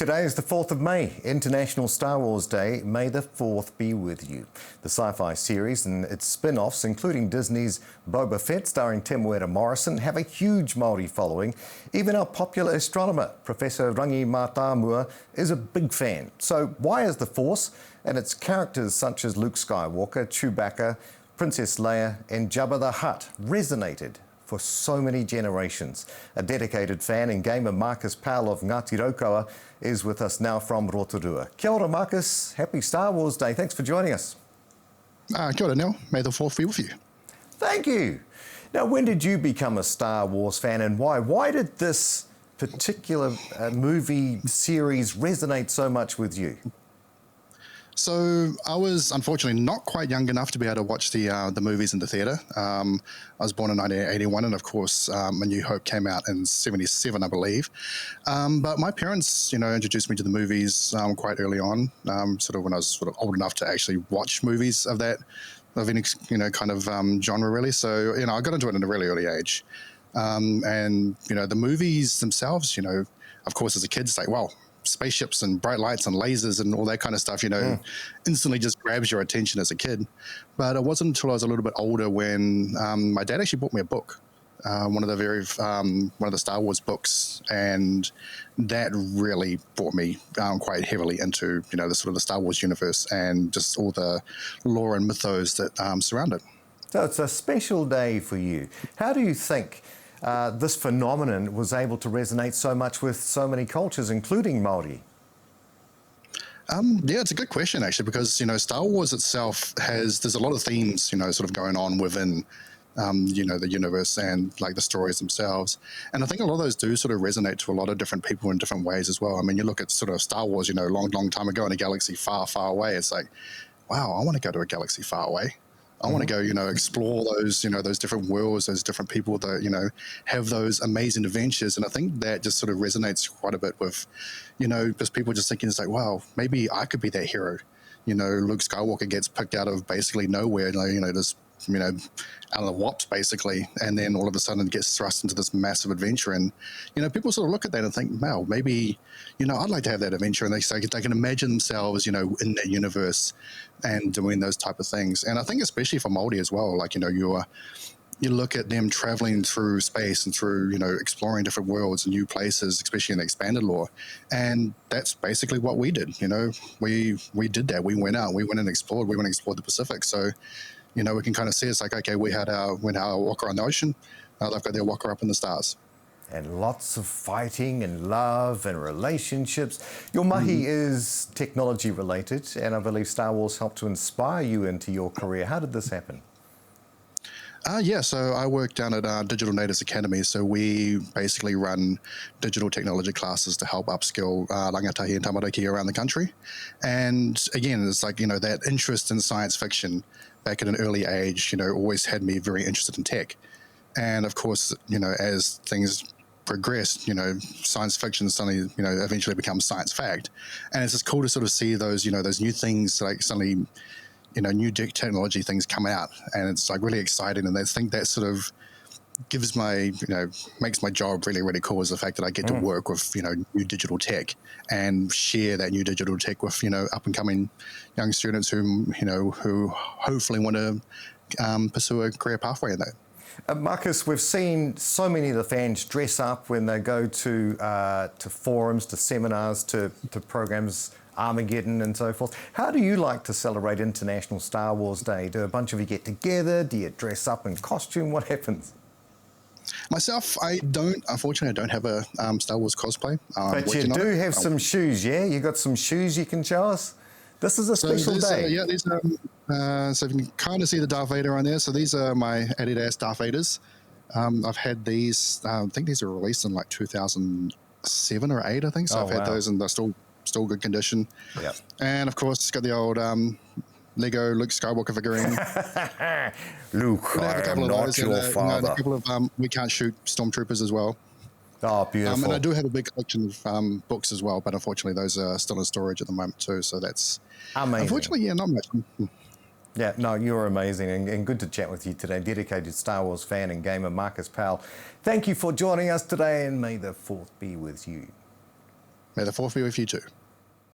Today is the 4th of May, International Star Wars Day. May the 4th be with you. The sci-fi series and its spin-offs, including Disney's Boba Fett starring Temuera Morrison, have a huge Māori following. Even our popular astronomer, Professor Rangi Mātāmua, is a big fan. So why has the Force and its characters such as Luke Skywalker, Chewbacca, Princess Leia and Jabba the Hutt resonated for so many generations? A dedicated fan and gamer, Marcus Powell of Ngāti Raukawa, is with us now from Rotorua. Kia ora, Marcus. Happy Star Wars Day. Thanks for joining us. Kia ora, Neil. May the 4th be with you. Thank you. Now, when did you become a Star Wars fan and why? Why did this particular movie series resonate so much with you? So I was unfortunately not quite young enough to be able to watch the movies in the theatre. I was born in 1981, and of course, A New Hope came out in '77, I believe. But my parents, introduced me to the movies quite early on, sort of when I was sort of old enough to actually watch movies of any kind of genre, really. So I got into it at a really early age, and the movies themselves, of course, as a kid, it's like, wow, spaceships and bright lights and lasers and all that kind of stuff, instantly just grabs your attention as a kid. But it wasn't until I was a little bit older when my dad actually bought me a book, one of the Star Wars books, and that really brought me quite heavily into the sort of the Star Wars universe and just all the lore and mythos that surround it. So it's a special day for you. How do you think this phenomenon was able to resonate so much with so many cultures, including Māori? Yeah, it's a good question, actually, because, Star Wars itself there's a lot of themes, sort of going on within, the universe and like the stories themselves. And I think a lot of those do sort of resonate to a lot of different people in different ways as well. I mean, you look at sort of Star Wars, long time ago in a galaxy far, far away. It's like, wow, I want to go to a galaxy far away. I want to go, explore those, those different worlds, those different people that, have those amazing adventures. And I think that just sort of resonates quite a bit with, just people just thinking, it's like, wow, maybe I could be that hero. Luke Skywalker gets picked out of basically nowhere, just, out of the wops, basically. And then all of a sudden gets thrust into this massive adventure. And, people sort of look at that and think, wow, maybe, I'd like to have that adventure. And they can imagine themselves, in that universe and doing those type of things. And I think especially for Māori as well, like, you look at them traveling through space and through, exploring different worlds and new places, especially in the expanded lore. And that's basically what we did. We did that. We went out, we went and explored the Pacific. So, we can kind of see it's like, okay, we had our walker on the ocean. They've got their walker up in the stars. And lots of fighting and love and relationships. Your mahi is technology related, and I believe Star Wars helped to inspire you into your career. How did this happen? Yeah, so I work down at Digital Natives Academy. So we basically run digital technology classes to help upskill rangatahi and tamariki around the country. And again, it's like, that interest in science fiction back at an early age, always had me very interested in tech. And of course, as things progressed, science fiction suddenly, eventually becomes science fact. And it's just cool to sort of see those, those new things, like suddenly, new technology things come out, and it's like really exciting. And I think that sort of gives makes my job really, really cool, is the fact that I get to work with, new digital tech and share that new digital tech with, up and coming young students who hopefully want to pursue a career pathway in that. Marcus, we've seen so many of the fans dress up when they go to forums, to seminars, to programs, Armageddon and so forth. How do you like to celebrate International Star Wars Day? Do a bunch of you get together? Do you dress up in costume? What happens? Myself, unfortunately, I don't have a Star Wars cosplay. But you do have some shoes, yeah? You got some shoes you can show us? This is a special day. Yeah, these are, so you can kind of see the Darth Vader on there. So these are my Adidas Darth Vaders. I've had these, I think these were released in like 2007 or 8, I think. So I've had those, and they're still good condition. Yeah. And of course, it's got the old Lego Luke Skywalker figurine. Luke, I am not your father. A couple of We Can't Shoot Stormtroopers as well. Oh, beautiful. And I do have a big collection of books as well, but unfortunately those are still in storage at the moment too. So that's amazing. Unfortunately, yeah, not much. Yeah, no, you're amazing, and good to chat with you today. Dedicated Star Wars fan and gamer Marcus Powell. Thank you for joining us today, and may the 4th be with you. May the fourth be with you too.